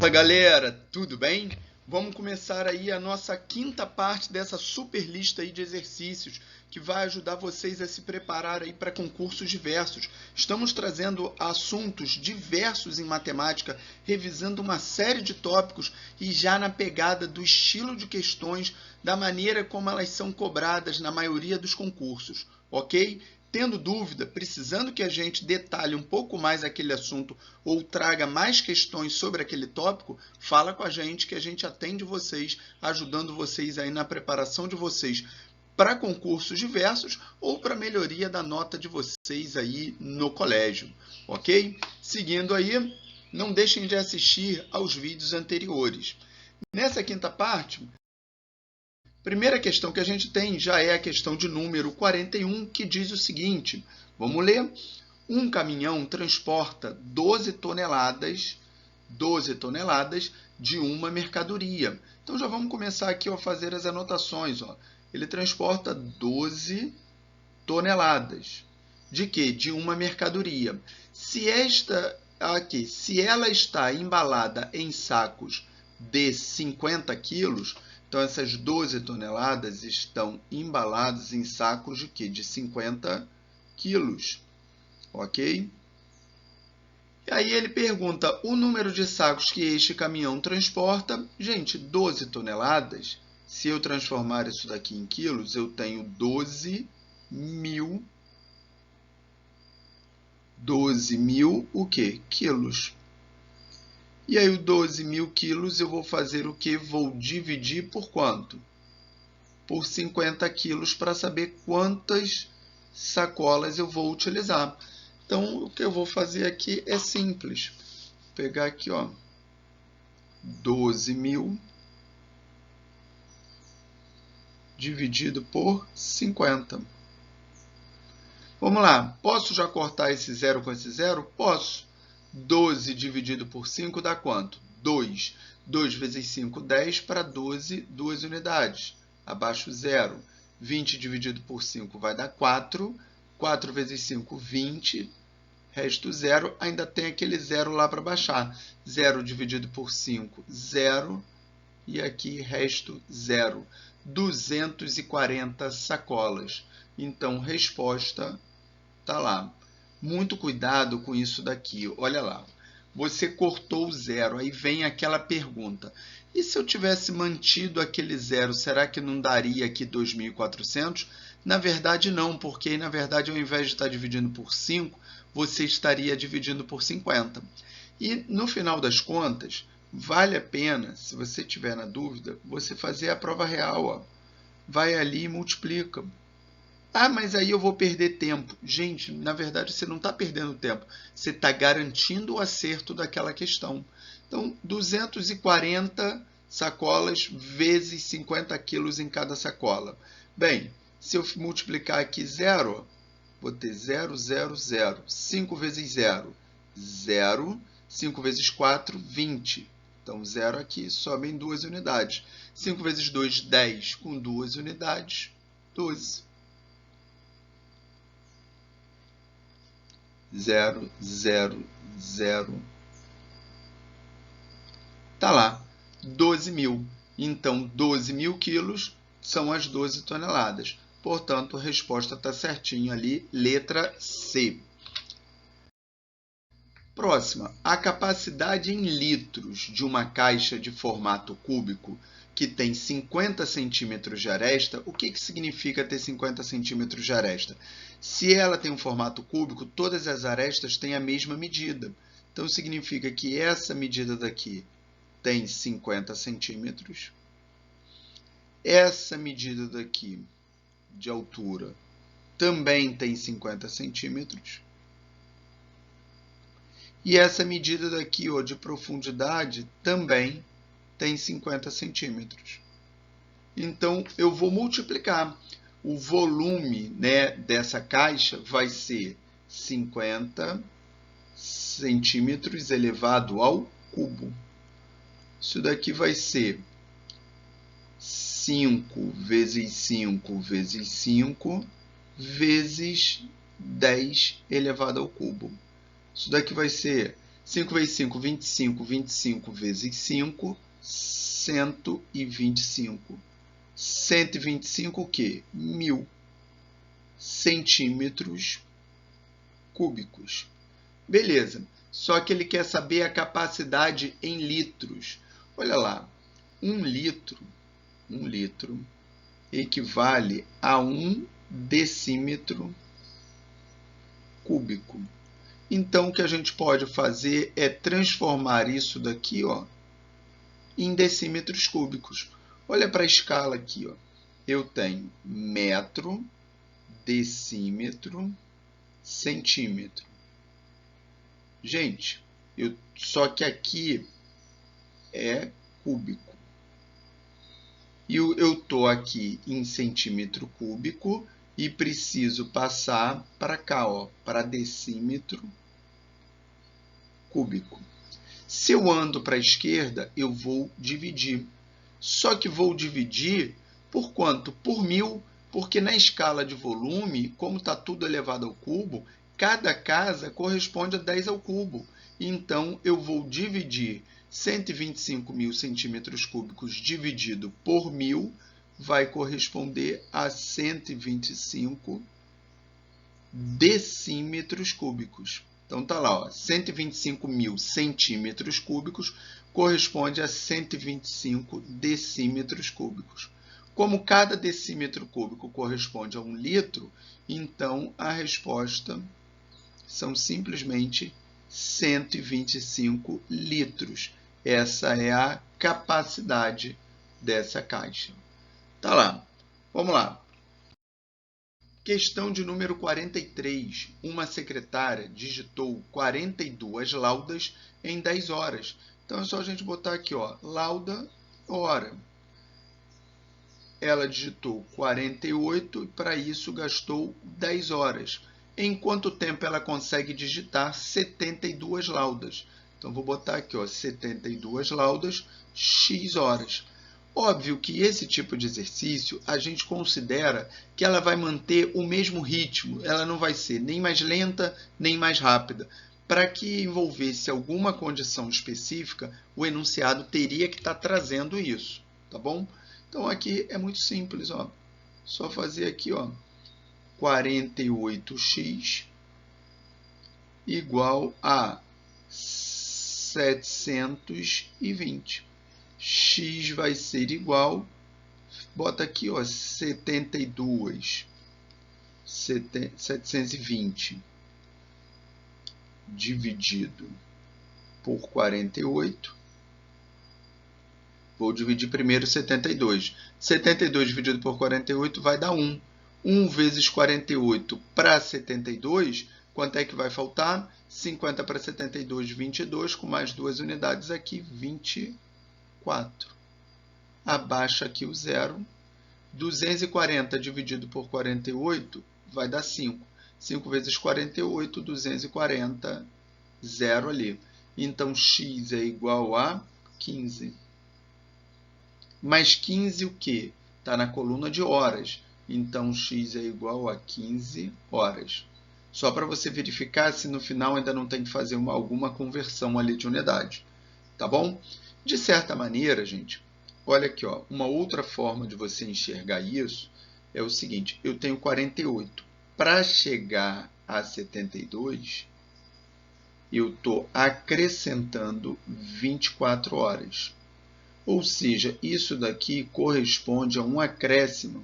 Fala galera, tudo bem? Vamos começar aí a nossa quinta parte dessa super lista aí de exercícios que vai ajudar vocês a se preparar aí para concursos diversos. Estamos trazendo assuntos diversos em matemática, revisando uma série de tópicos e já na pegada do estilo de questões, da maneira como elas são cobradas na maioria dos concursos, ok? Tendo dúvida, precisando que a gente detalhe um pouco mais aquele assunto ou traga mais questões sobre aquele tópico, fala com a gente que a gente atende vocês, ajudando vocês aí na preparação de vocês para concursos diversos ou para melhoria da nota de vocês aí no colégio, ok? Seguindo aí, não deixem de assistir aos vídeos anteriores. Nessa quinta parte, primeira questão que a gente tem já é a questão de número 41, que diz o seguinte, vamos ler? Um caminhão transporta 12 toneladas de uma mercadoria. Então, já vamos começar aqui a fazer as anotações. Ó. Ele transporta 12 toneladas. De quê? De uma mercadoria. Se ela está embalada em sacos de 50 quilos, então essas 12 toneladas estão embaladas em sacos de quê? De 50 quilos. Ok? E aí ele pergunta o número de sacos que este caminhão transporta. Gente, 12 toneladas, se eu transformar isso daqui em quilos, eu tenho 12 mil o quê? Quilos. E aí, o 12 mil quilos, eu vou fazer o quê? Vou dividir por quanto? Por 50 quilos para saber quantas sacolas eu vou utilizar. Então, o que eu vou fazer aqui é simples. Vou pegar aqui, ó, 12 mil dividido por 50. Vamos lá. Posso já cortar esse zero com esse zero? Posso. 12 dividido por 5 dá quanto? 2. 2 vezes 5, 10 para 12, 2 unidades. Abaixo zero. 20 dividido por 5 vai dar 4. 4 vezes 5, 20. Resto zero. Ainda tem aquele zero lá para baixar. 0 dividido por 5, 0. E aqui resto zero. 240 sacolas. Então, resposta está lá. Muito cuidado com isso daqui. Olha lá. Você cortou o zero. Aí vem aquela pergunta. E se eu tivesse mantido aquele zero, será que não daria aqui 2.400? Na verdade, não, porque na verdade, ao invés de estar dividindo por 5, você estaria dividindo por 50. E no final das contas, vale a pena, se você tiver na dúvida, você fazer a prova real. Ó. Vai ali e multiplica. Ah, mas aí eu vou perder tempo. Gente, na verdade, você não está perdendo tempo. Você está garantindo o acerto daquela questão. Então, 240 sacolas vezes 50 quilos em cada sacola. Bem, se eu multiplicar aqui zero, vou ter 0, 0, 0. 5 vezes 0, 0. 5 vezes 4, 20. Então, 0 aqui, sobem 2 unidades. 5 vezes 2, 10. Com 2 unidades, 12. 0, 0, 0. Tá lá, 12 mil. Então, 12 mil quilos são as 12 toneladas. Portanto, a resposta está certinha ali, letra C. Próxima, a capacidade em litros de uma caixa de formato cúbico que tem 50 centímetros de aresta. O que significa ter 50 centímetros de aresta? Se ela tem um formato cúbico, todas as arestas têm a mesma medida. Então, significa que essa medida daqui tem 50 centímetros. Essa medida daqui de altura também tem 50 centímetros. E essa medida daqui, ó, de profundidade também tem 50 centímetros. Então, eu vou multiplicar. O volume, né, dessa caixa vai ser 50 centímetros elevado ao cubo. Isso daqui vai ser 5 vezes 5 vezes 5 vezes 10 elevado ao cubo. Isso daqui vai ser 5 vezes 5, 25. 25 vezes 5, 125. 125 o quê? 1000 centímetros cúbicos. Beleza. Só que ele quer saber a capacidade em litros. Olha lá. 1 litro equivale a 1 decímetro cúbico. Então, o que a gente pode fazer é transformar isso daqui, ó, em decímetros cúbicos. Olha para a escala aqui, ó. Eu tenho metro, decímetro, centímetro. Gente, só que aqui é cúbico. E eu estou aqui em centímetro cúbico e preciso passar para cá, ó, para decímetro cúbico. Se eu ando para a esquerda, eu vou dividir. Só que vou dividir por quanto? Por 1000, porque na escala de volume, como está tudo elevado ao cubo, cada casa corresponde a 10 ao cubo. Então, eu vou dividir 125.000 centímetros cúbicos dividido por 1000 vai corresponder a 125 decímetros cúbicos. Então, está lá, ó, 125.000 centímetros cúbicos corresponde a 125 decímetros cúbicos. Como cada decímetro cúbico corresponde a 1 litro, então a resposta são simplesmente 125 litros. Essa é a capacidade dessa caixa. Tá lá. Vamos lá. Questão de número 43. Uma secretária digitou 42 laudas em 10 horas. Então, é só a gente botar aqui, ó, lauda, hora. Ela digitou 48 e, para isso, gastou 10 horas. Em quanto tempo ela consegue digitar 72 laudas? Então, vou botar aqui, ó, 72 laudas, x horas. Óbvio que esse tipo de exercício, a gente considera que ela vai manter o mesmo ritmo. Ela não vai ser nem mais lenta, nem mais rápida. Para que envolvesse alguma condição específica, o enunciado teria que estar trazendo isso, tá bom? Então, aqui é muito simples, ó. Só fazer aqui, ó, 48x igual a 720. X vai ser igual, bota aqui, ó, 720 dividido por 48. Vou dividir primeiro 72. 72 dividido por 48 vai dar 1. 1 vezes 48 para 72, quanto é que vai faltar? 50 para 72, 22, com mais 2 unidades aqui, 24. Abaixa aqui o zero. 240 dividido por 48 vai dar 5. 5 vezes 48, 240, zero ali. Então, x é igual a 15. Mas 15 o quê? Está na coluna de horas. Então, x é igual a 15 horas. Só para você verificar se no final ainda não tem que fazer alguma conversão ali de unidade. Tá bom? De certa maneira, gente, olha aqui, ó, uma outra forma de você enxergar isso é o seguinte. Eu tenho 48. Para chegar a 72, eu estou acrescentando 24 horas. Ou seja, isso daqui corresponde a um acréscimo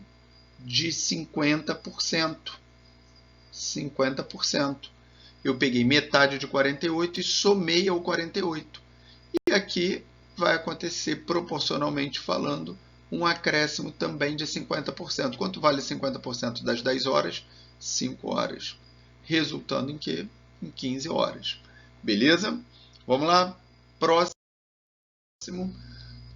de 50%. 50%. Eu peguei metade de 48 e somei ao 48. E aqui vai acontecer, proporcionalmente falando, um acréscimo também de 50%. Quanto vale 50% das 10 horas? 5 horas. Resultando em quê? Em 15 horas. Beleza? Vamos lá? Próximo.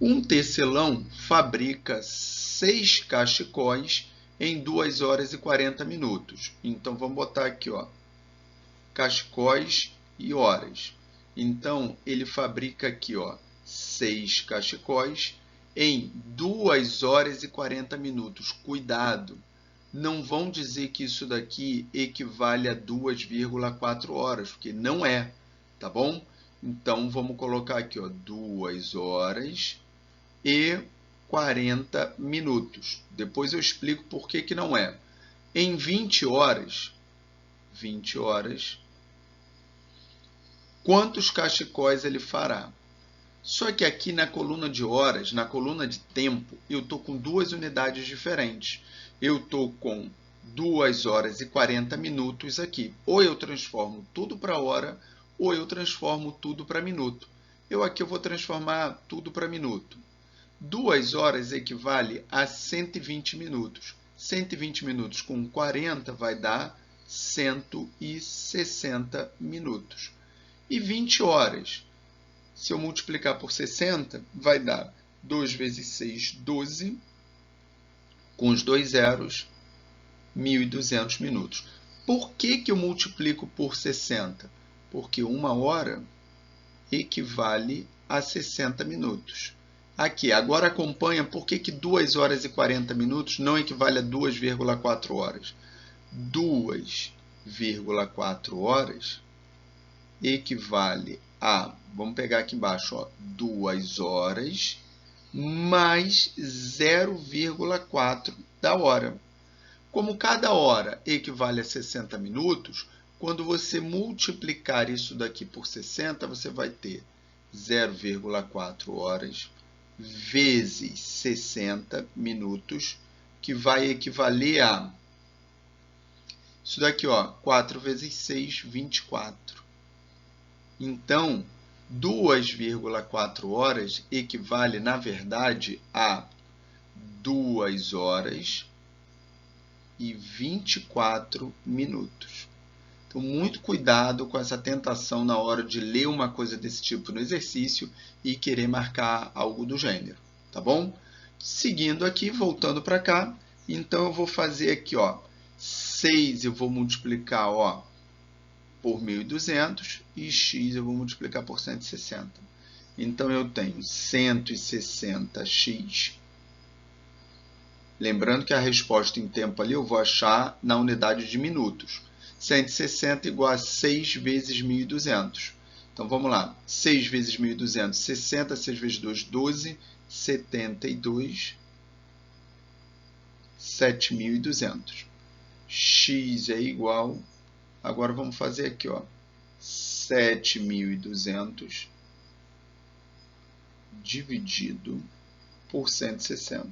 Um tecelão fabrica 6 cachecóis em 2 horas e 40 minutos. Então, vamos botar aqui, ó, cachecóis e horas. Então, ele fabrica aqui, ó, 6 cachecóis em 2 horas e 40 minutos. Cuidado! Não vão dizer que isso daqui equivale a 2,4 horas, porque não é, tá bom? Então, vamos colocar aqui, ó, 2 horas e 40 minutos. Depois eu explico por que não é. Em 20 horas, quantos cachecóis ele fará? Só que aqui na coluna de horas, na coluna de tempo, eu estou com duas unidades diferentes. Eu estou com 2 horas e 40 minutos aqui. Ou eu transformo tudo para hora, ou eu transformo tudo para minuto. Aqui eu vou transformar tudo para minuto. 2 horas equivale a 120 minutos. 120 minutos com 40 vai dar 160 minutos. E 20 horas, se eu multiplicar por 60, vai dar 2 vezes 6, 12, com os 2 zeros, 1.200 minutos. Por que eu multiplico por 60? Porque 1 hora equivale a 60 minutos. Aqui, agora acompanha por que 2 horas e 40 minutos não equivale a 2,4 horas. 2,4 horas equivale a, vamos pegar aqui embaixo, ó, 2 horas mais 0,4 da hora. Como cada hora equivale a 60 minutos, quando você multiplicar isso daqui por 60, você vai ter 0,4 horas vezes 60 minutos, que vai equivaler a, isso daqui, ó, 4 vezes 6, 24. Então, 2,4 horas equivale, na verdade, a 2 horas e 24 minutos. Então, muito cuidado com essa tentação na hora de ler uma coisa desse tipo no exercício e querer marcar algo do gênero, tá bom? Seguindo aqui, voltando para cá, então eu vou fazer aqui, ó, 6 eu vou multiplicar, ó, por 1.200 e x eu vou multiplicar por 160. Então, eu tenho 160x. Lembrando que a resposta em tempo ali eu vou achar na unidade de minutos. 160 igual a 6 vezes 1.200. Então, vamos lá. 6 vezes 1.200, 60. 6 vezes 2, 12. 72. 7.200. X é igual... Agora, vamos fazer aqui, ó, 7.200 dividido por 160.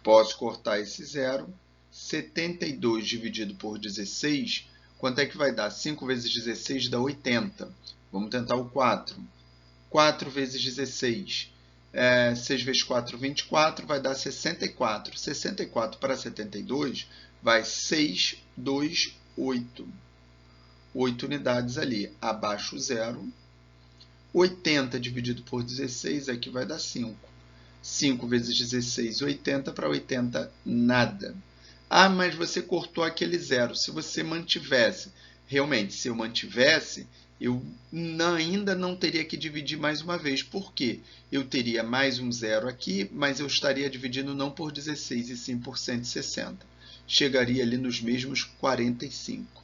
Posso cortar esse zero. 72 dividido por 16, quanto é que vai dar? 5 vezes 16 dá 80. Vamos tentar o 4. 4 vezes 16. 6 vezes 4, 24, vai dar 64. 64 para 72 vai 6, 2, 8. 8 unidades ali. Abaixo o zero. 80 dividido por 16, aqui vai dar 5. 5 vezes 16, 80. Para 80, nada. Ah, mas você cortou aquele zero. Se você mantivesse, realmente, se eu mantivesse, eu ainda não teria que dividir mais uma vez. Por quê? Eu teria mais um zero aqui, mas eu estaria dividindo não por 16, e sim por 160. Chegaria ali nos mesmos 45.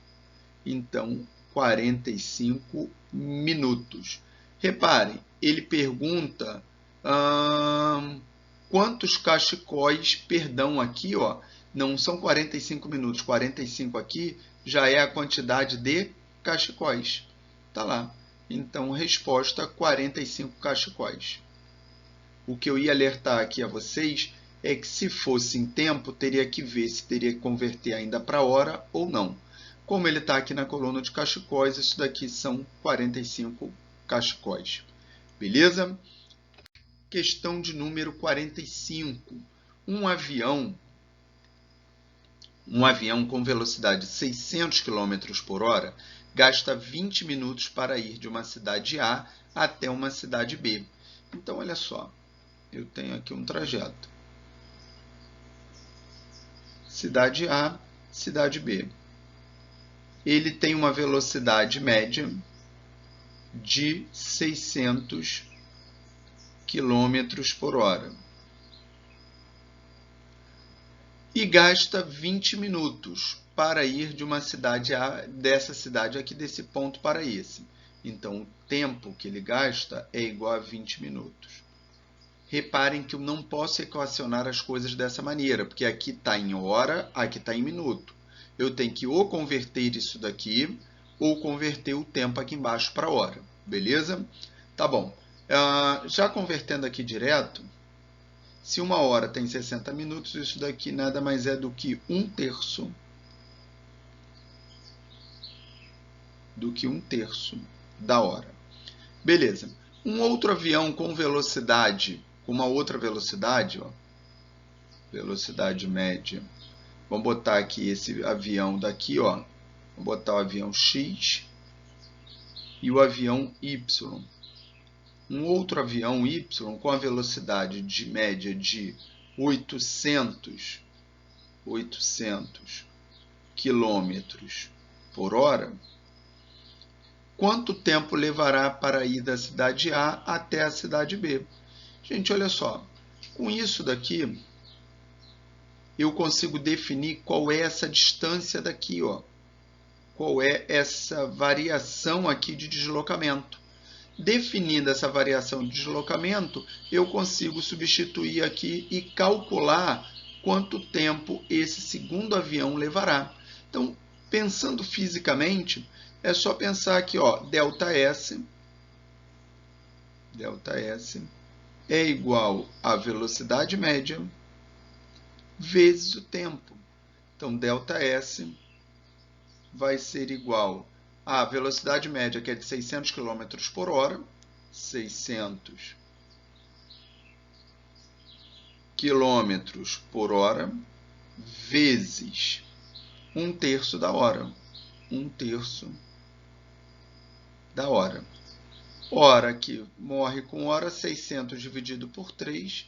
Então, 45 minutos. Reparem, ele pergunta quantos cachecóis, perdão, aqui, ó, não são 45 minutos, 45 aqui já é a quantidade de cachecóis. Está lá. Então, resposta, 45 cachecóis. O que eu ia alertar aqui a vocês é que, se fosse em tempo, teria que ver se teria que converter ainda para hora ou não. Como ele está aqui na coluna de cachecóis, isso daqui são 45 cachecóis. Beleza? Questão de número 45. Um avião com velocidade de 600 km por hora gasta 20 minutos para ir de uma cidade A até uma cidade B. Então, olha só, eu tenho aqui um trajeto. Cidade A, cidade B. Ele tem uma velocidade média de 600 km por hora. E gasta 20 minutos. para ir de uma cidade A, dessa cidade aqui, desse ponto para esse. Então, o tempo que ele gasta é igual a 20 minutos. Reparem que eu não posso equacionar as coisas dessa maneira, porque aqui está em hora, aqui está em minuto. Eu tenho que ou converter isso daqui, ou converter o tempo aqui embaixo para hora. Beleza? Tá bom. Já convertendo aqui direto, se uma hora tem 60 minutos, isso daqui nada mais é do que 1/3 da hora. Beleza. Um outro avião com velocidade, com uma outra velocidade, ó, velocidade média. Vamos botar aqui esse avião daqui, ó. Vamos botar o avião X e o avião Y. Um outro avião Y com a velocidade de média de 800 quilômetros por hora. Quanto tempo levará para ir da cidade A até a cidade B? Gente, olha só. Com isso daqui, eu consigo definir qual é essa distância daqui, ó. Qual é essa variação aqui de deslocamento. Definindo essa variação de deslocamento, eu consigo substituir aqui e calcular quanto tempo esse segundo avião levará. Então, pensando fisicamente, é só pensar aqui, ó, ΔS é igual à velocidade média vezes o tempo. Então, ΔS vai ser igual à velocidade média, que é de 600 km por hora, 600 km por hora, vezes 1/3 da hora. 1/3 da hora. Hora que morre com hora, 600 dividido por 3,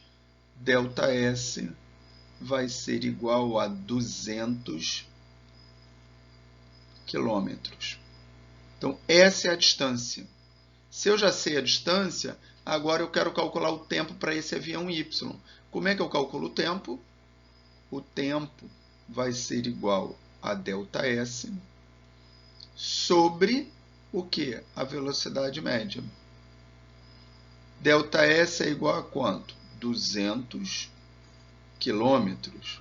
ΔS vai ser igual a 200 quilômetros. Então, essa é a distância. Se eu já sei a distância, agora eu quero calcular o tempo para esse avião Y. Como é que eu calculo o tempo? O tempo vai ser igual a ΔS sobre o que? A velocidade média. ΔS é igual a quanto? 200 quilômetros.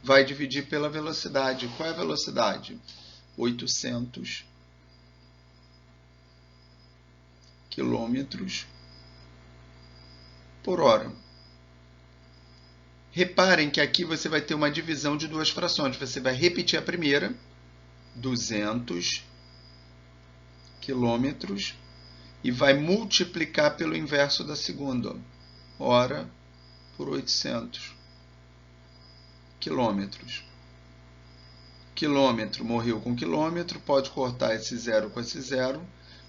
Vai dividir pela velocidade. Qual é a velocidade? 800 quilômetros por hora. Reparem que aqui você vai ter uma divisão de duas frações. Você vai repetir a primeira, 200 quilômetros, e vai multiplicar pelo inverso da segunda, hora por 800 quilômetros. Quilômetro morreu com quilômetro, pode cortar esse zero com esse zero.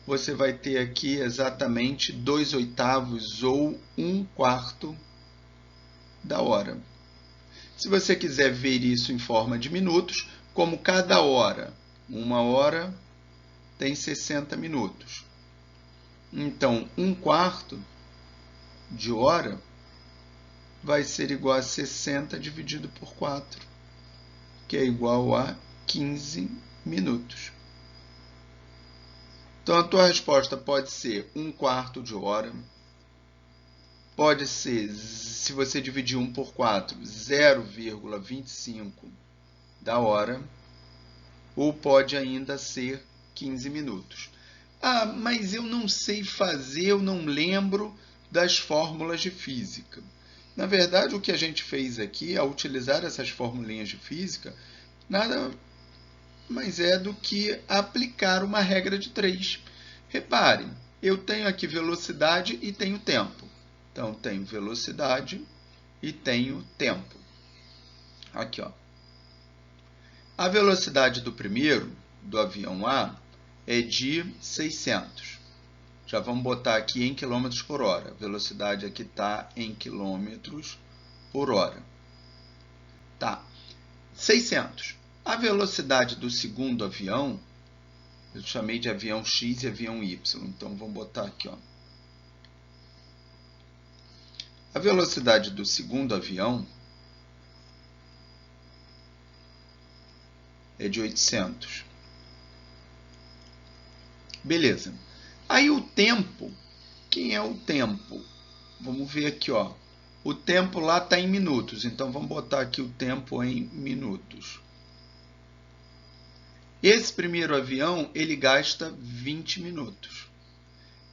Você vai ter aqui exatamente 2/8 ou 1/4 da hora. Se você quiser ver isso em forma de minutos, como cada hora, uma hora tem 60 minutos. Então, 1/4 de hora vai ser igual a 60 dividido por 4, que é igual a 15 minutos. Então, a tua resposta pode ser 1/4 de hora, pode ser, se você dividir 1 por 4, 0,25 da hora, ou pode ainda ser 15 minutos. Ah, mas eu não sei fazer, eu não lembro das fórmulas de física. Na verdade, o que a gente fez aqui, ao utilizar essas formulinhas de física, nada mais é do que aplicar uma regra de 3. Reparem, eu tenho aqui velocidade e tenho tempo. Então, tenho velocidade e tenho tempo. Aqui, ó. A velocidade do primeiro, do avião A, é de 600. Já vamos botar aqui em quilômetros por hora. A velocidade aqui está em quilômetros por hora. Tá. 600. A velocidade do segundo avião, eu chamei de avião X e avião Y. Então, vamos botar aqui, ó. A velocidade do segundo avião é de 800. Beleza. Aí o tempo, quem é o tempo? Vamos ver aqui, ó. O tempo lá está em minutos, então vamos botar aqui o tempo em minutos. Esse primeiro avião, ele gasta 20 minutos.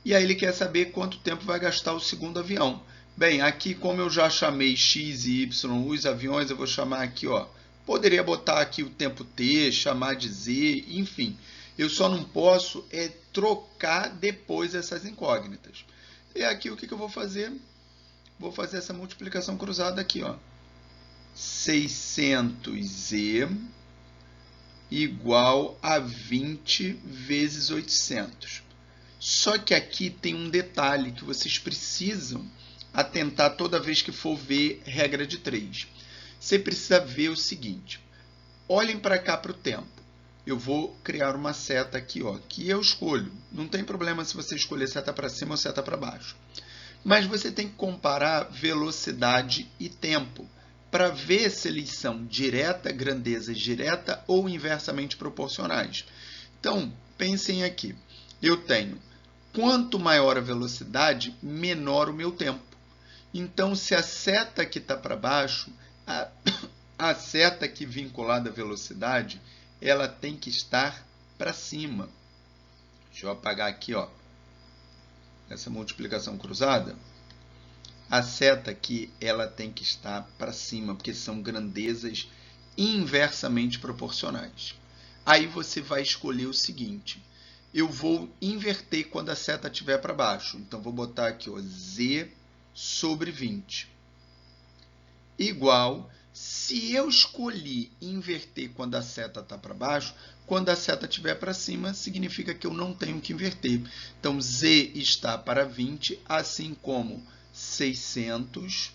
E aí ele quer saber quanto tempo vai gastar o segundo avião. Bem, aqui como eu já chamei X e Y os aviões, eu vou chamar aqui, ó. Poderia botar aqui o tempo T, chamar de Z, enfim. Eu só não posso trocar depois essas incógnitas. E aqui o que eu vou fazer? Vou fazer essa multiplicação cruzada aqui, ó. 600Z igual a 20 vezes 800. Só que aqui tem um detalhe que vocês precisam atentar toda vez que for ver regra de 3. Você precisa ver o seguinte. Olhem para cá para o tempo. Eu vou criar uma seta aqui, ó, que eu escolho. Não tem problema se você escolher seta para cima ou seta para baixo. Mas você tem que comparar velocidade e tempo para ver se eles são direta, grandezas direta ou inversamente proporcionais. Então, pensem aqui. Eu tenho, quanto maior a velocidade, menor o meu tempo. Então, se a seta aqui está para baixo, a seta aqui vinculada à velocidade, ela tem que estar para cima. Deixa eu apagar aqui, ó, essa multiplicação cruzada. A seta aqui, ela tem que estar para cima, porque são grandezas inversamente proporcionais. Aí você vai escolher o seguinte. Eu vou inverter quando a seta estiver para baixo. Então, vou botar aqui, ó, Z sobre 20. Igual, se eu escolhi inverter quando a seta está para baixo, quando a seta estiver para cima, significa que eu não tenho que inverter. Então, Z está para 20, assim como 600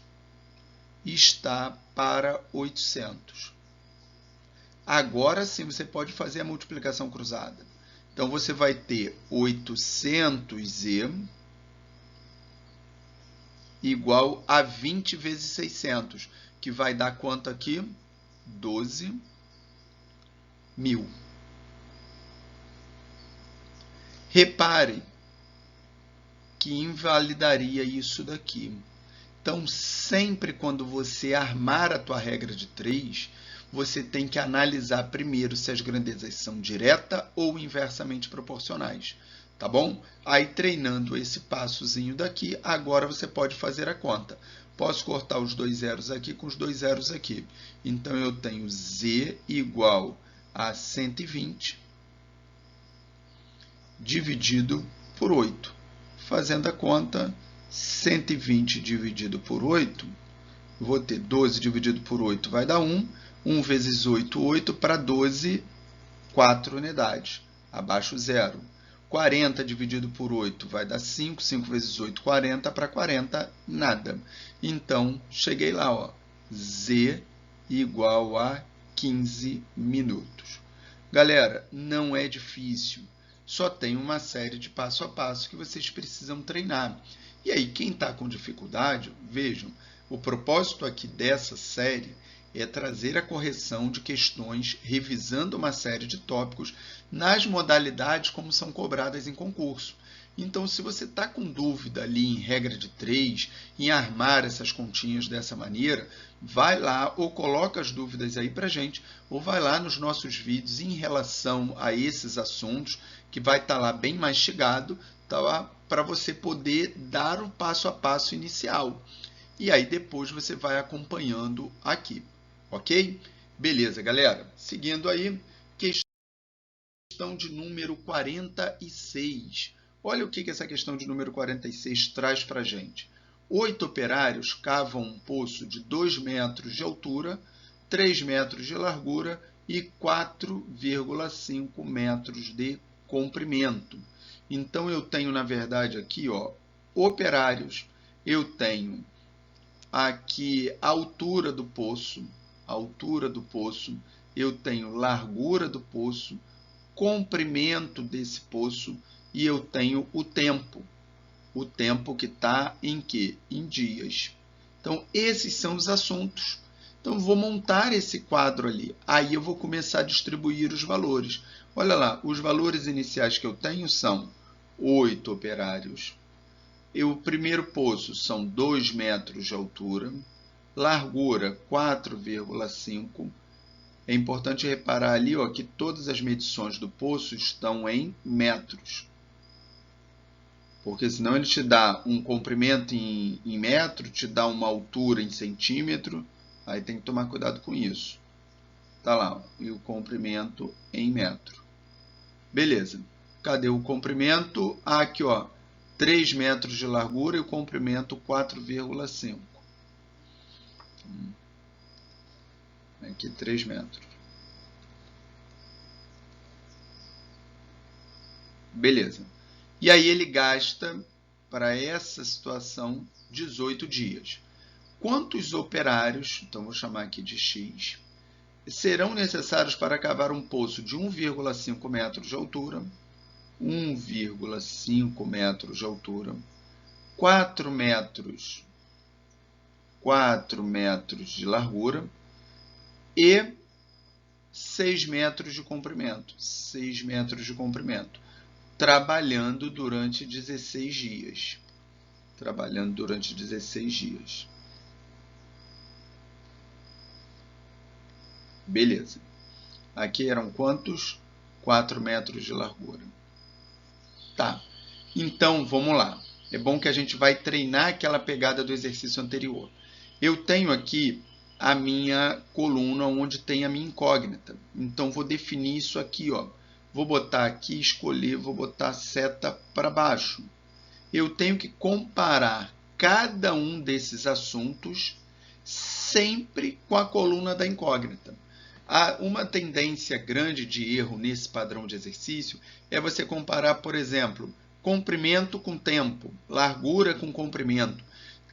está para 800. Agora sim, você pode fazer a multiplicação cruzada. Então, você vai ter 800Z igual a 20 vezes 600, que vai dar quanto aqui? 12.000. Repare que invalidaria isso daqui. Então, sempre quando você armar a tua regra de 3, você tem que analisar primeiro se as grandezas são direta ou inversamente proporcionais. Tá bom? Aí, treinando esse passozinho daqui, agora você pode fazer a conta. Posso cortar os dois zeros aqui com os dois zeros aqui. Então, eu tenho Z igual a 120 dividido por 8. Fazendo a conta, 120 dividido por 8, vou ter 12 dividido por 8 vai dar 1. 1 vezes 8, 8 para 12, 4 unidades. Abaixo 0. 40 dividido por 8 vai dar 5. 5 vezes 8, 40. Para 40, nada. Então, cheguei lá, ó. Z igual a 15 minutos. Galera, não é difícil. Só tem uma série de passo a passo que vocês precisam treinar. E aí, quem está com dificuldade, vejam, o propósito aqui dessa série é trazer a correção de questões revisando uma série de tópicos nas modalidades como são cobradas em concurso. Então, se você está com dúvida ali em regra de 3, em armar essas continhas dessa maneira, vai lá ou coloca as dúvidas aí para a gente, ou vai lá nos nossos vídeos em relação a esses assuntos, que vai estar lá bem mastigado, tá? Para você poder dar o passo a passo inicial. E aí depois você vai acompanhando aqui, ok? Beleza, galera? Seguindo aí, questão de número 46. Olha o que essa questão de número 46 traz para a gente. 8 operários cavam um poço de 2 metros de altura, 3 metros de largura e 4,5 metros de comprimento. Então, eu tenho, na verdade, aqui, ó, operários. Eu tenho aqui a altura do poço, eu tenho largura do poço, comprimento desse poço e eu tenho o tempo que está em quê? Em dias. Então, esses são os assuntos Então, vou montar esse quadro ali. Aí eu vou começar a distribuir os valores. Olha lá, os valores iniciais que eu tenho são 8 operários. O primeiro poço são 2 metros de altura. Largura 4,5. É importante reparar ali ó, que todas as medições do poço estão em metros. Porque senão ele te dá um comprimento em metro, te dá uma altura em centímetro. Aí tem que tomar cuidado com isso. Tá lá, e o comprimento em metro. Beleza. Cadê o comprimento? Aqui, ó, 3 metros de largura e o comprimento 4,5. Aqui 3 metros. Beleza. E aí ele gasta, para essa situação, 18 dias. Quantos operários, então vou chamar aqui de X, serão necessários para cavar um poço de 1,5 metros de altura, 1,5 metros de altura, 4 metros de largura e 6 metros de comprimento. 6 metros de comprimento. Trabalhando durante 16 dias. Trabalhando durante 16 dias. Beleza. Aqui eram quantos? 4 metros de largura. Tá. Então, vamos lá. É bom que a gente vai treinar aquela pegada do exercício anterior. Eu tenho aqui a minha coluna onde tem a minha incógnita. Então, vou definir isso aqui, ó. Vou botar aqui, escolher, vou botar a seta para baixo. Eu tenho que comparar cada um desses assuntos sempre com a coluna da incógnita. Uma tendência grande de erro nesse padrão de exercício é você comparar, por exemplo, comprimento com tempo, largura com comprimento.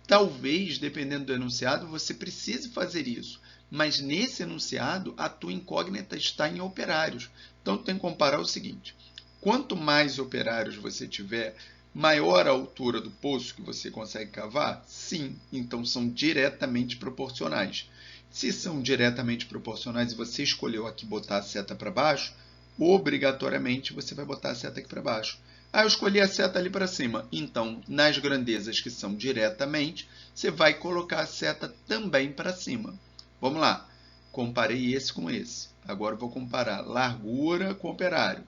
Talvez, dependendo do enunciado, você precise fazer isso. Mas nesse enunciado, a tua incógnita está em operários. Então, tem que comparar o seguinte. Quanto mais operários você tiver, maior a altura do poço que você consegue cavar? Sim, então são diretamente proporcionais. Se são diretamente proporcionais e você escolheu aqui botar a seta para baixo, obrigatoriamente você vai botar a seta aqui para baixo. Ah, eu escolhi a seta ali para cima. Então, nas grandezas que são diretamente, você vai colocar a seta também para cima. Vamos lá. Comparei esse com esse. Agora eu vou comparar largura com operário.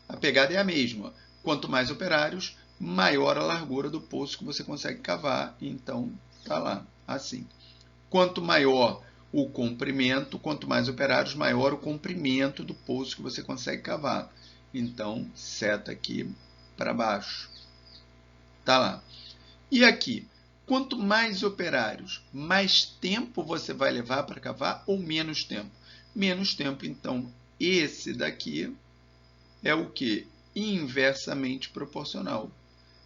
A pegada é a mesma. Quanto mais operários, maior a largura do poço que você consegue cavar. Então, tá lá, assim. Quanto maior o comprimento, quanto mais operários, maior o comprimento do poço que você consegue cavar. Então, seta aqui para baixo. Tá lá. E aqui, quanto mais operários, mais tempo você vai levar para cavar ou menos tempo? Menos tempo, então, esse daqui é o que? Inversamente proporcional.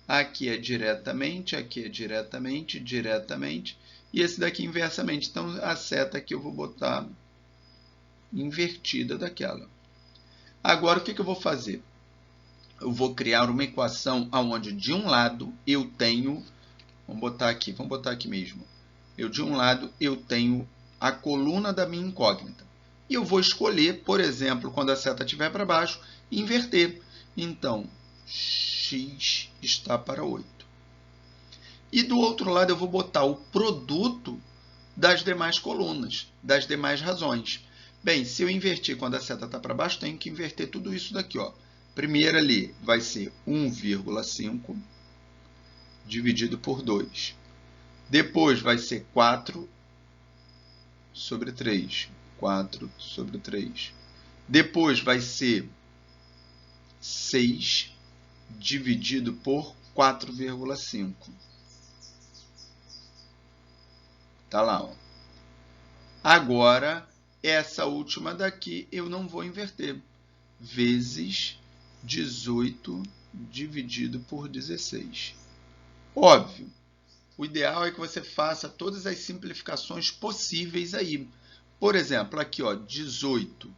Aqui é diretamente, diretamente, e esse daqui inversamente. Então, a seta aqui eu vou botar invertida daquela. Agora, o que eu vou fazer? Eu vou criar uma equação onde de um lado eu tenho, vamos botar aqui mesmo, de um lado eu tenho a coluna da minha incógnita. E eu vou escolher, por exemplo, quando a seta estiver para baixo, inverter. Então, x está para 8. E do outro lado eu vou botar o produto das demais colunas, das demais razões. Bem, se eu invertir quando a seta está para baixo, tenho que inverter tudo isso daqui, ó. Primeiro ali vai ser 1,5 dividido por 2. Depois vai ser 4 sobre 3. 4 sobre 3. Depois vai ser 6 dividido por 4,5. Tá lá, ó. Agora, essa última daqui eu não vou inverter. Vezes 18 dividido por 16. Óbvio, o ideal é que você faça todas as simplificações possíveis aí. Por exemplo, aqui, ó, 18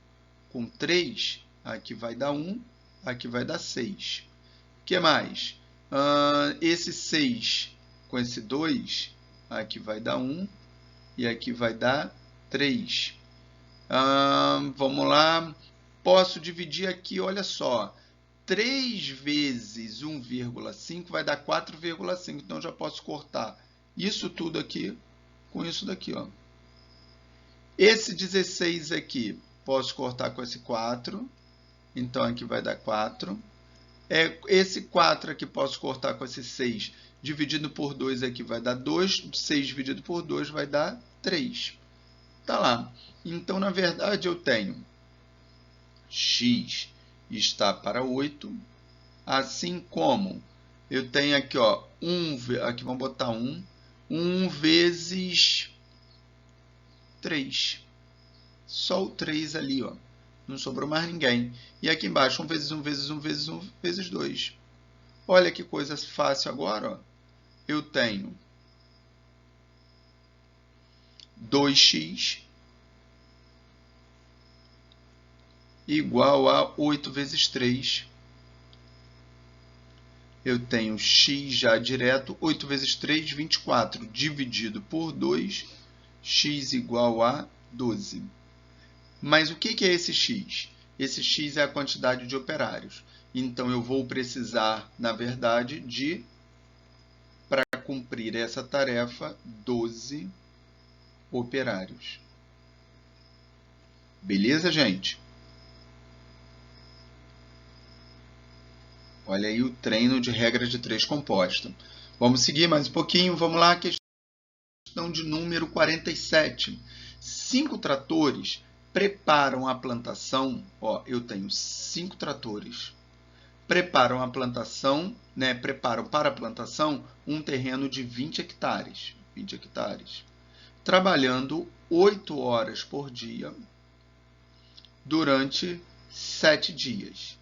com 3, aqui vai dar 1, aqui vai dar 6. O que mais? Esse 6 com esse 2, aqui vai dar 1 e aqui vai dar 3. Vamos lá. Posso dividir aqui, olha só. 3 vezes 1,5 vai dar 4,5. Então, já posso cortar isso tudo aqui com isso daqui, ó. Esse 16 aqui, posso cortar com esse 4. Então, aqui vai dar 4. Esse 4 aqui, posso cortar com esse 6. Dividido por 2 aqui vai dar 2. 6 dividido por 2 vai dar 3. Tá lá. Então, na verdade, eu tenho x está para 8, assim como eu tenho aqui, ó, aqui vamos botar 1 vezes 3. Só o 3 ali, ó. Não sobrou mais ninguém. E aqui embaixo, 1 vezes 1 vezes 1 vezes 1 vezes 2. Olha que coisa fácil agora, ó. Eu tenho 2x igual a 8 vezes 3. Eu tenho x já direto, 8 vezes 3, 24, dividido por 2, x igual a 12. Mas o que é esse x? Esse x é a quantidade de operários. Então, eu vou precisar, na verdade, para cumprir essa tarefa, 12 operários. Beleza, gente? Olha aí o treino de regra de 3 composta. Vamos seguir mais um pouquinho. Vamos lá, questão de número 47. 5 tratores preparam a plantação. Ó, eu tenho 5 tratores. Preparam a plantação, né? Preparam para a plantação um terreno de 20 hectares. 20 hectares. Trabalhando 8 horas por dia durante 7 dias.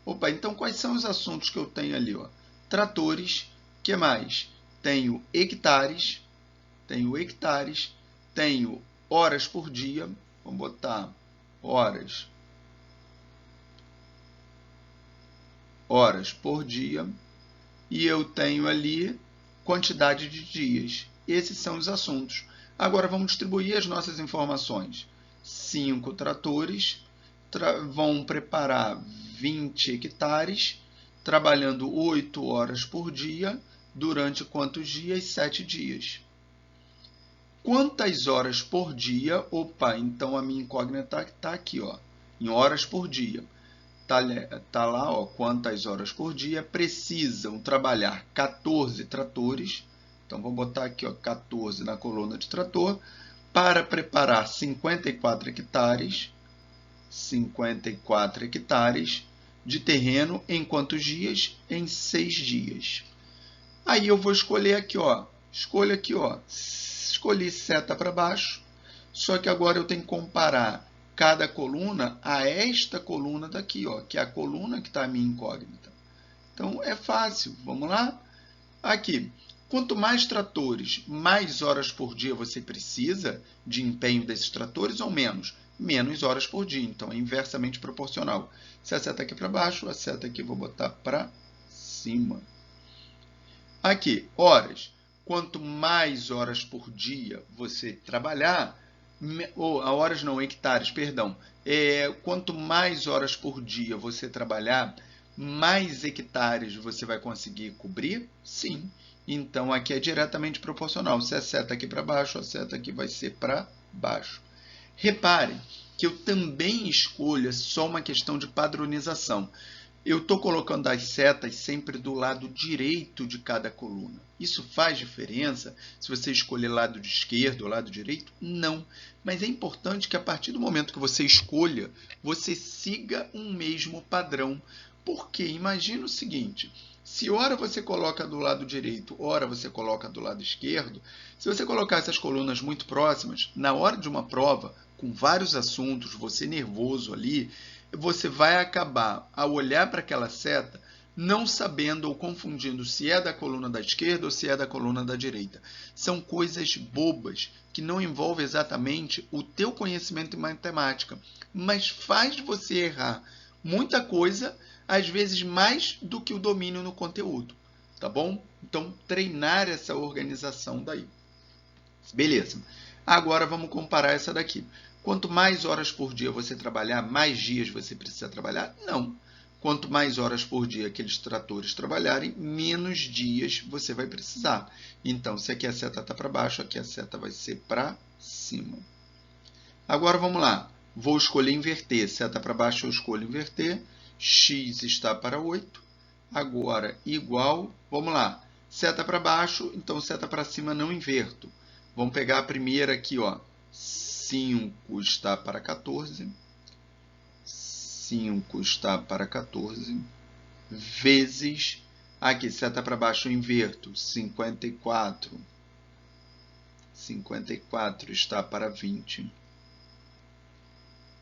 Opa, então quais são os assuntos que eu tenho ali? Ó? Tratores, que mais? Tenho hectares, tenho horas por dia, vamos botar horas por dia, e eu tenho ali quantidade de dias. Esses são os assuntos. Agora vamos distribuir as nossas informações. 5 tratores vão preparar 20 hectares, trabalhando 8 horas por dia, durante quantos dias? 7 dias. Quantas horas por dia? Opa, então a minha incógnita está aqui, ó, em horas por dia. Tá lá, ó, quantas horas por dia? Precisam trabalhar 14 tratores. Então, vou botar aqui, ó, 14 na coluna de trator, para preparar 54 hectares. 54 hectares de terreno em quantos dias? Em 6 dias. Aí eu vou escolher aqui, ó. Escolho aqui, ó. Escolhi seta para baixo. Só que agora eu tenho que comparar cada coluna a esta coluna daqui, ó, que é a coluna que está a minha incógnita. Então, é fácil. Vamos lá? Aqui. Quanto mais tratores, mais horas por dia você precisa de empenho desses tratores ou menos? Menos horas por dia. Então, é inversamente proporcional. Se a seta aqui para baixo, a seta aqui vou botar para cima. Aqui, horas. Quanto mais horas por dia você trabalhar, horas não, hectares, perdão. Quanto mais horas por dia você trabalhar, mais hectares você vai conseguir cobrir? Sim. Então, aqui é diretamente proporcional. Se a seta aqui para baixo, a seta aqui vai ser para baixo. Reparem que eu também escolho só uma questão de padronização. Eu estou colocando as setas sempre do lado direito de cada coluna. Isso faz diferença se você escolher lado esquerdo ou lado direito? Não. Mas é importante que a partir do momento que você escolha, você siga um mesmo padrão. Porque imagina o seguinte, se ora você coloca do lado direito, ora você coloca do lado esquerdo, se você colocar essas colunas muito próximas, na hora de uma prova, com vários assuntos, você nervoso ali, você vai acabar, ao olhar para aquela seta, não sabendo ou confundindo se é da coluna da esquerda ou se é da coluna da direita. São coisas bobas, que não envolvem exatamente o teu conhecimento em matemática, mas faz você errar muita coisa, às vezes mais do que o domínio no conteúdo, tá bom? Então, treinar essa organização daí. Beleza. Agora vamos comparar essa daqui. Quanto mais horas por dia você trabalhar, mais dias você precisa trabalhar? Não. Quanto mais horas por dia aqueles tratores trabalharem, menos dias você vai precisar. Então, se aqui a seta está para baixo, aqui a seta vai ser para cima. Agora vamos lá. Vou escolher inverter. Seta para baixo eu escolho inverter. X está para 8. Agora, igual, vamos lá. Seta para baixo, então seta para cima não inverto. Vamos pegar a primeira aqui, ó. 5 está para 14. 5 está para 14. Vezes, aqui, seta para baixo eu inverto. 54. 54 está para 20.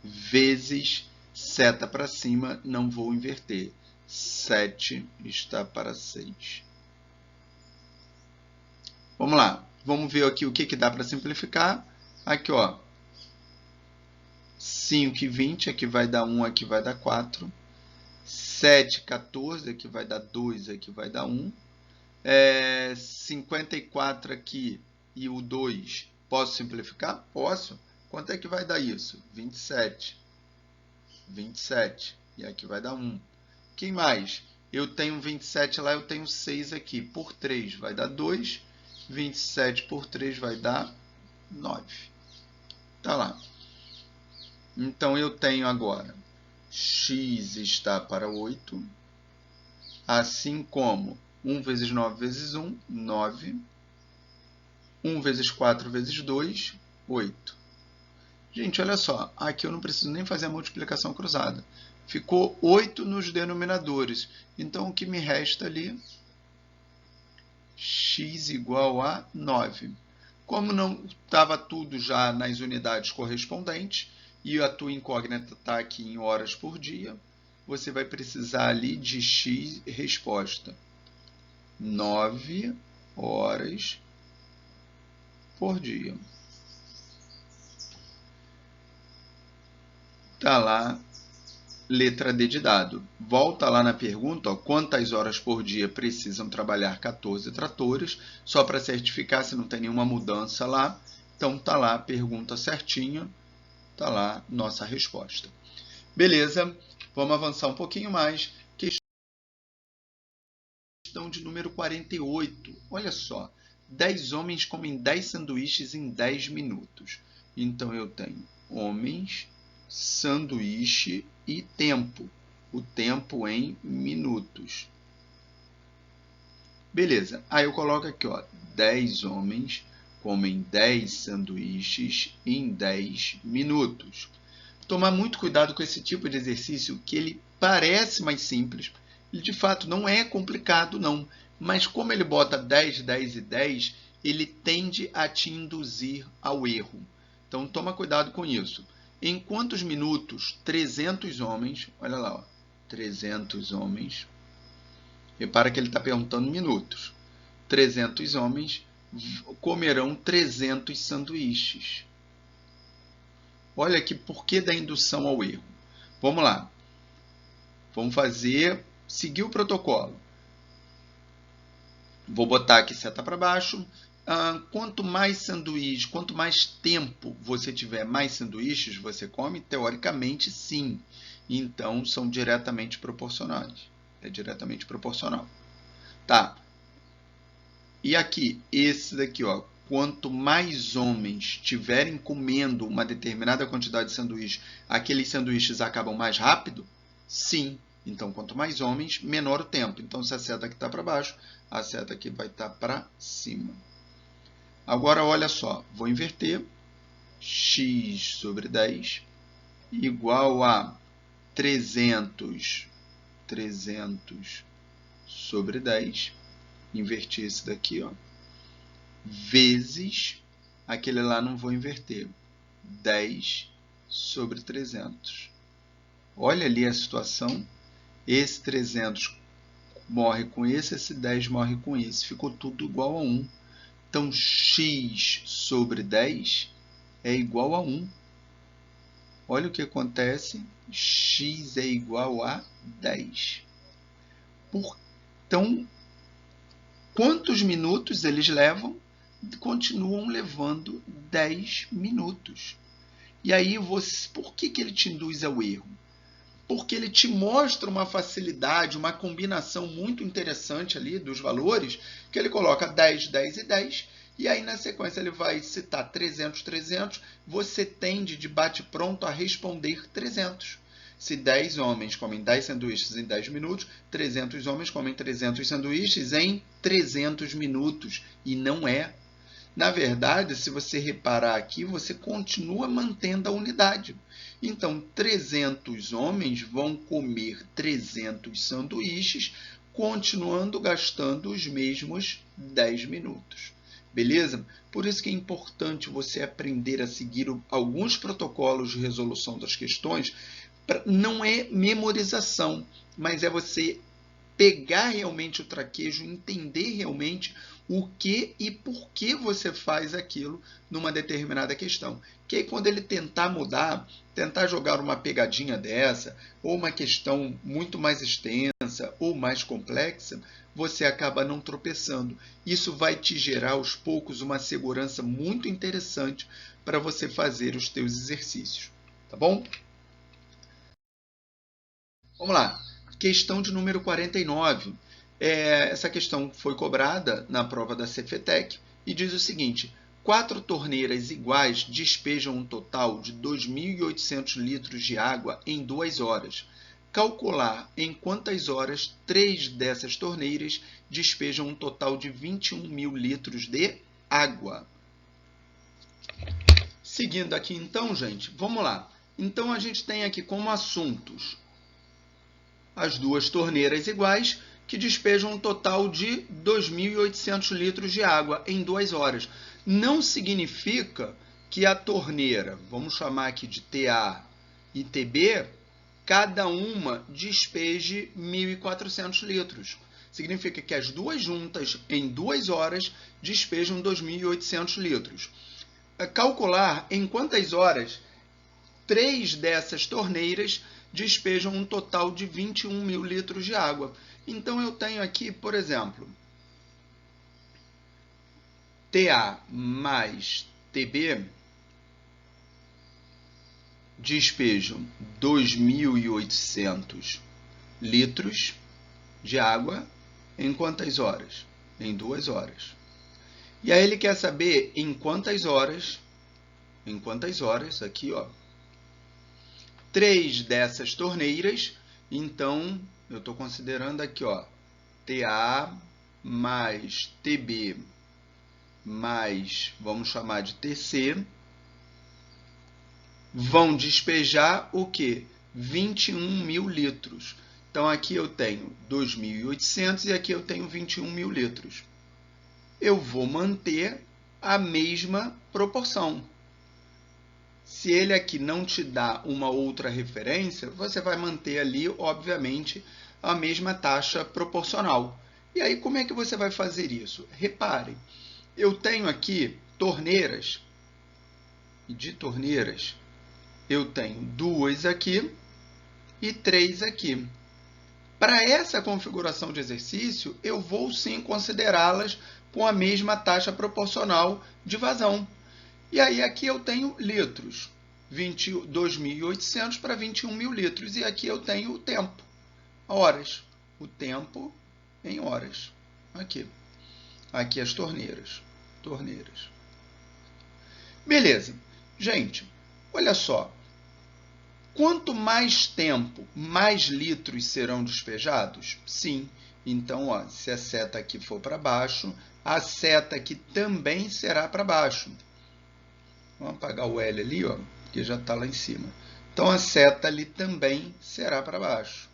Vezes, seta para cima, não vou inverter. 7 está para 6. Vamos lá. Vamos ver aqui o que dá para simplificar. Aqui, ó. 5 e 20, aqui vai dar 1, aqui vai dar 4. 7, 14, aqui vai dar 2, aqui vai dar 1. 54 aqui e o 2, posso simplificar? Posso. Quanto é que vai dar isso? 27. 27. E aqui vai dar 1. Quem mais? Eu tenho 27 lá, eu tenho 6 aqui. Por 3 vai dar 2. 27 por 3 vai dar 9. Tá lá. Então, eu tenho agora x está para 8, assim como 1 vezes 9 vezes 1, 9. 1 vezes 4 vezes 2, 8. Gente, olha só, aqui eu não preciso nem fazer a multiplicação cruzada. Ficou 8 nos denominadores. Então, o que me resta ali? X igual a 9. Como não estava tudo já nas unidades correspondentes, e a tua incógnita está aqui em horas por dia, você vai precisar ali de x resposta. 9 horas por dia. Está lá, letra D de dado. Volta lá na pergunta, ó, quantas horas por dia precisam trabalhar 14 tratores, só para certificar se não tem nenhuma mudança lá. Então, está lá a pergunta certinha, está lá nossa resposta. Beleza, vamos avançar um pouquinho mais. Questão de número 48. Olha só, 10 homens comem 10 sanduíches em 10 minutos. Então, eu tenho homens, sanduíche e tempo. O tempo em minutos. Beleza. Aí eu coloco aqui, ó, 10 homens comem 10 sanduíches em 10 minutos. Tomar muito cuidado com esse tipo de exercício, que ele parece mais simples. Ele, de fato, não é complicado, não. Mas como ele bota 10, 10 e 10, ele tende a te induzir ao erro. Então, toma cuidado com isso. Em quantos minutos 300 homens, olha lá, ó, 300 homens, repara que ele está perguntando minutos, 300 homens comerão 300 sanduíches. Olha aqui por que da indução ao erro. Vamos lá. Vamos seguir o protocolo. Vou botar aqui seta para baixo. Quanto mais sanduíche, quanto mais tempo você tiver, mais sanduíches você come? Teoricamente, sim. Então, são diretamente proporcionais. É diretamente proporcional. Tá. E aqui, esse daqui, ó. Quanto mais homens tiverem comendo uma determinada quantidade de sanduíche, aqueles sanduíches acabam mais rápido? Sim. Então, quanto mais homens, menor o tempo. Então, se a seta aqui está para baixo, a seta aqui vai estar para cima. Agora, olha só, vou inverter. X sobre 10 igual a 300 sobre 10. Inverti esse daqui, ó. Vezes, aquele lá não vou inverter, 10 sobre 300. Olha ali a situação. Esse 300 morre com esse 10 morre com esse. Ficou tudo igual a 1. Então, x sobre 10 é igual a 1. Olha o que acontece. X é igual a 10. Então, quantos minutos eles levam? continuam levando 10 minutos. E aí, por que ele te induz ao erro? Porque ele te mostra uma facilidade, uma combinação muito interessante ali dos valores, que ele coloca 10, 10 e 10, e aí na sequência ele vai citar 300, 300, você tende de bate-pronto a responder 300. Se 10 homens comem 10 sanduíches em 10 minutos, 300 homens comem 300 sanduíches em 300 minutos, e não é. Na verdade, se você reparar aqui, você continua mantendo a unidade. Então, 300 homens vão comer 300 sanduíches, continuando gastando os mesmos 10 minutos. Beleza? Por isso que é importante você aprender a seguir alguns protocolos de resolução das questões. Não é memorização, mas é você pegar realmente o traquejo, entender realmente o que e por que você faz aquilo numa determinada questão. Que aí quando ele tentar mudar, tentar jogar uma pegadinha dessa, ou uma questão muito mais extensa ou mais complexa, você acaba não tropeçando. Isso vai te gerar aos poucos uma segurança muito interessante para você fazer os teus exercícios. Tá bom? Vamos lá. Questão de número 49. Essa questão foi cobrada na prova da Cefetec e diz o seguinte: 4 torneiras iguais despejam um total de 2.800 litros de água em 2 horas. Calcular em quantas horas 3 dessas torneiras despejam um total de 21.000 litros de água. Seguindo aqui então, gente, vamos lá. Então a gente tem aqui como assuntos as 2 torneiras iguais, que despejam um total de 2.800 litros de água em 2 horas. Não significa que a torneira, vamos chamar aqui de TA e TB, cada uma despeje 1.400 litros. Significa que as duas juntas, em 2 horas, despejam 2.800 litros. Calcular em quantas horas 3 dessas torneiras despejam um total de 21.000 litros de água. Então, eu tenho aqui, por exemplo, TA mais TB despejam 2.800 litros de água em quantas horas? Em 2 horas. E aí ele quer saber em quantas horas, aqui, ó, 3 dessas torneiras, então eu estou considerando aqui, ó, TA mais TB mais, vamos chamar de TC, vão despejar o quê? 21.000 litros. Então, aqui eu tenho 2.800 e aqui eu tenho 21.000 litros. Eu vou manter a mesma proporção. Se ele aqui não te dá uma outra referência, você vai manter ali, obviamente, a mesma taxa proporcional. E aí, como é que você vai fazer isso? Reparem, eu tenho aqui torneiras, e de torneiras eu tenho 2 aqui e 3 aqui. Para essa configuração de exercício, eu vou sim considerá-las com a mesma taxa proporcional de vazão. E aí aqui eu tenho litros, 2.800 para 21.000 litros. E aqui eu tenho o tempo, horas. O tempo em horas. Aqui as torneiras. Beleza. Gente, olha só. Quanto mais tempo, mais litros serão despejados? Sim. Então, ó, se a seta aqui for para baixo, a seta aqui também será para baixo. Vamos apagar o L ali, ó, porque já está lá em cima. Então, a seta ali também será para baixo,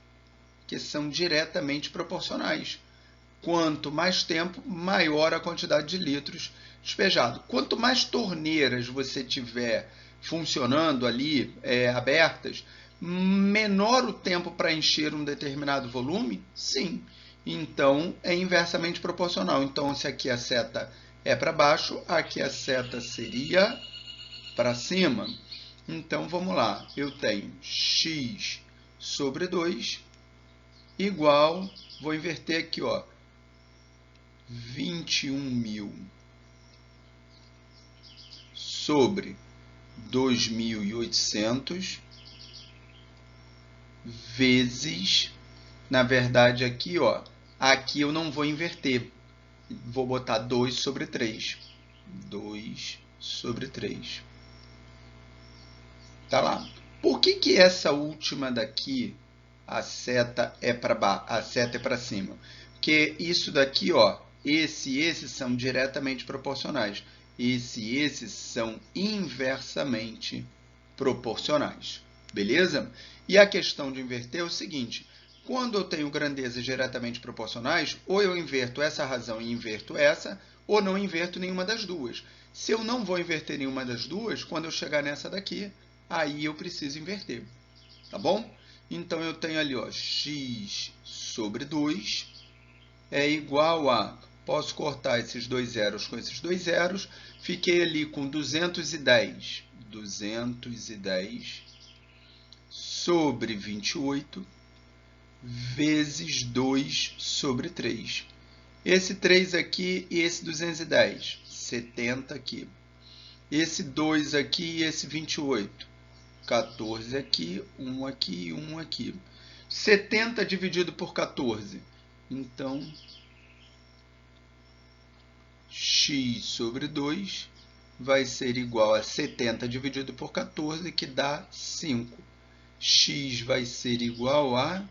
que são diretamente proporcionais. Quanto mais tempo, maior a quantidade de litros despejado. Quanto mais torneiras você tiver funcionando ali, abertas, menor o tempo para encher um determinado volume? Sim. Então, é inversamente proporcional. Então, se aqui a seta é para baixo, aqui a seta seria para cima. Então, vamos lá. Eu tenho x sobre 2 igual, vou inverter aqui, ó, 21.000 sobre 2.800 vezes, na verdade aqui, ó, aqui eu não vou inverter, vou botar 2 sobre 3. 2 sobre 3. Tá lá. Por que essa última daqui, a seta é para cima? Porque isso daqui, ó, esse e esse são diretamente proporcionais. Esse e esses são inversamente proporcionais. Beleza? E a questão de inverter é o seguinte: quando eu tenho grandezas diretamente proporcionais, ou eu inverto essa razão e inverto essa, ou não inverto nenhuma das duas. Se eu não vou inverter nenhuma das duas, quando eu chegar nessa daqui, aí eu preciso inverter. Tá bom? Então, eu tenho ali, ó, x sobre 2 é igual a... Posso cortar esses dois zeros com esses dois zeros. Fiquei ali com 210. 210 sobre 28 vezes 2 sobre 3. Esse 3 aqui e esse 210. 70 aqui. Esse 2 aqui e esse 28. 14 aqui, 1 aqui e 1 aqui. 70 dividido por 14. Então, x sobre 2 vai ser igual a 70 dividido por 14, que dá 5. X vai ser igual a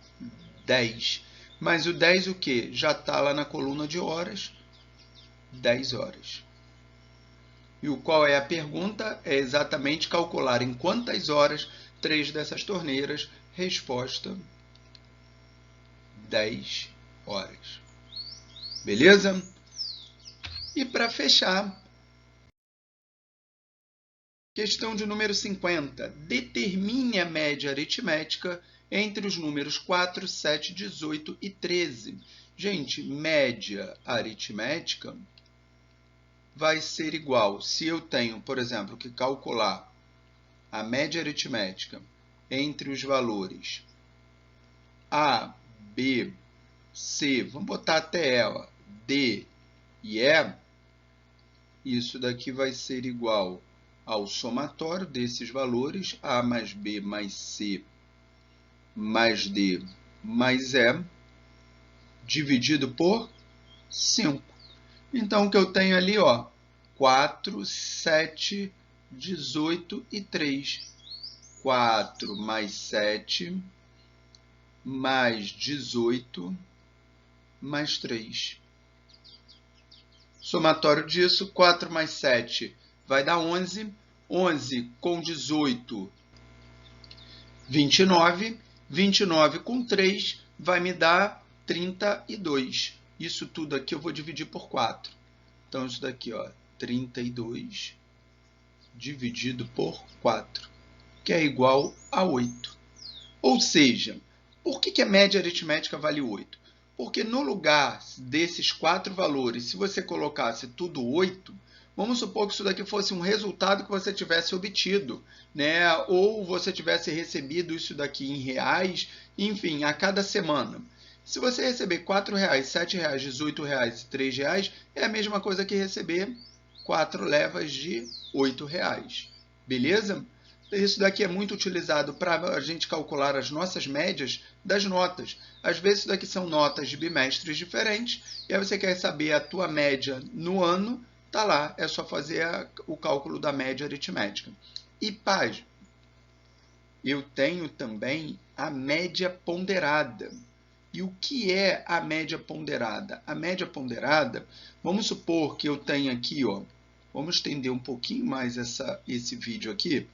10. Mas o 10 o quê? Já está lá na coluna de horas. 10 horas. E qual é a pergunta? É exatamente calcular em quantas horas 3 dessas torneiras. Resposta: 10 horas. Beleza? E para fechar, questão de número 50. Determine a média aritmética entre os números 4, 7, 18 e 13. Gente, média aritmética vai ser igual, se eu tenho, por exemplo, que calcular a média aritmética entre os valores A, B, C, vamos botar até E, D e E, isso daqui vai ser igual ao somatório desses valores, A mais B mais C mais D mais E, dividido por 5. Então, o que eu tenho ali, ó, 4, 7, 18 e 3. 4 mais 7 mais 18 mais 3. Somatório disso, 4 mais 7 vai dar 11. 11 com 18, 29. 29 com 3 vai me dar 32. Isso tudo aqui eu vou dividir por 4. Então, isso daqui, ó, 32 dividido por 4, que é igual a 8. Ou seja, por que a média aritmética vale 8? Porque no lugar desses 4 valores, se você colocasse tudo 8, vamos supor que isso daqui fosse um resultado que você tivesse obtido, né? Ou você tivesse recebido isso daqui em reais, enfim, a cada semana. Se você receber R$ 4, R$ 7, R$ 18 e R$ 3, é a mesma coisa que receber 4 levas de R$ 8. Beleza? Isso daqui é muito utilizado para a gente calcular as nossas médias das notas. Às vezes, isso daqui são notas de bimestres diferentes, e aí você quer saber a tua média no ano, tá lá, é só fazer o cálculo da média aritmética. E, página, eu tenho também a média ponderada. E o que é a média ponderada? A média ponderada, vamos supor que eu tenho aqui, ó, vamos estender um pouquinho mais esse vídeo aqui.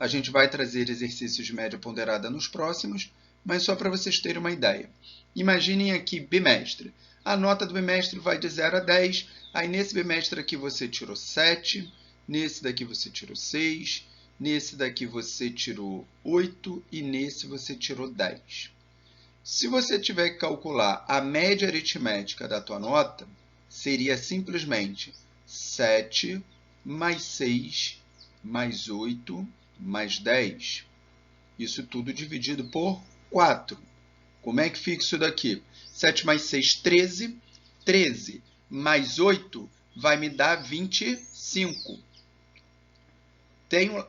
A gente vai trazer exercícios de média ponderada nos próximos, mas só para vocês terem uma ideia. Imaginem aqui bimestre. A nota do bimestre vai de 0 a 10, aí nesse bimestre aqui você tirou 7, nesse daqui você tirou 6, nesse daqui você tirou 8 e nesse você tirou 10. Se você tiver que calcular a média aritmética da tua nota, seria simplesmente 7 mais 6 mais 8 mais 10. Isso tudo dividido por 4. Como é que fica isso daqui? 7 mais 6, 13. 13 mais 8 vai me dar 25. tenho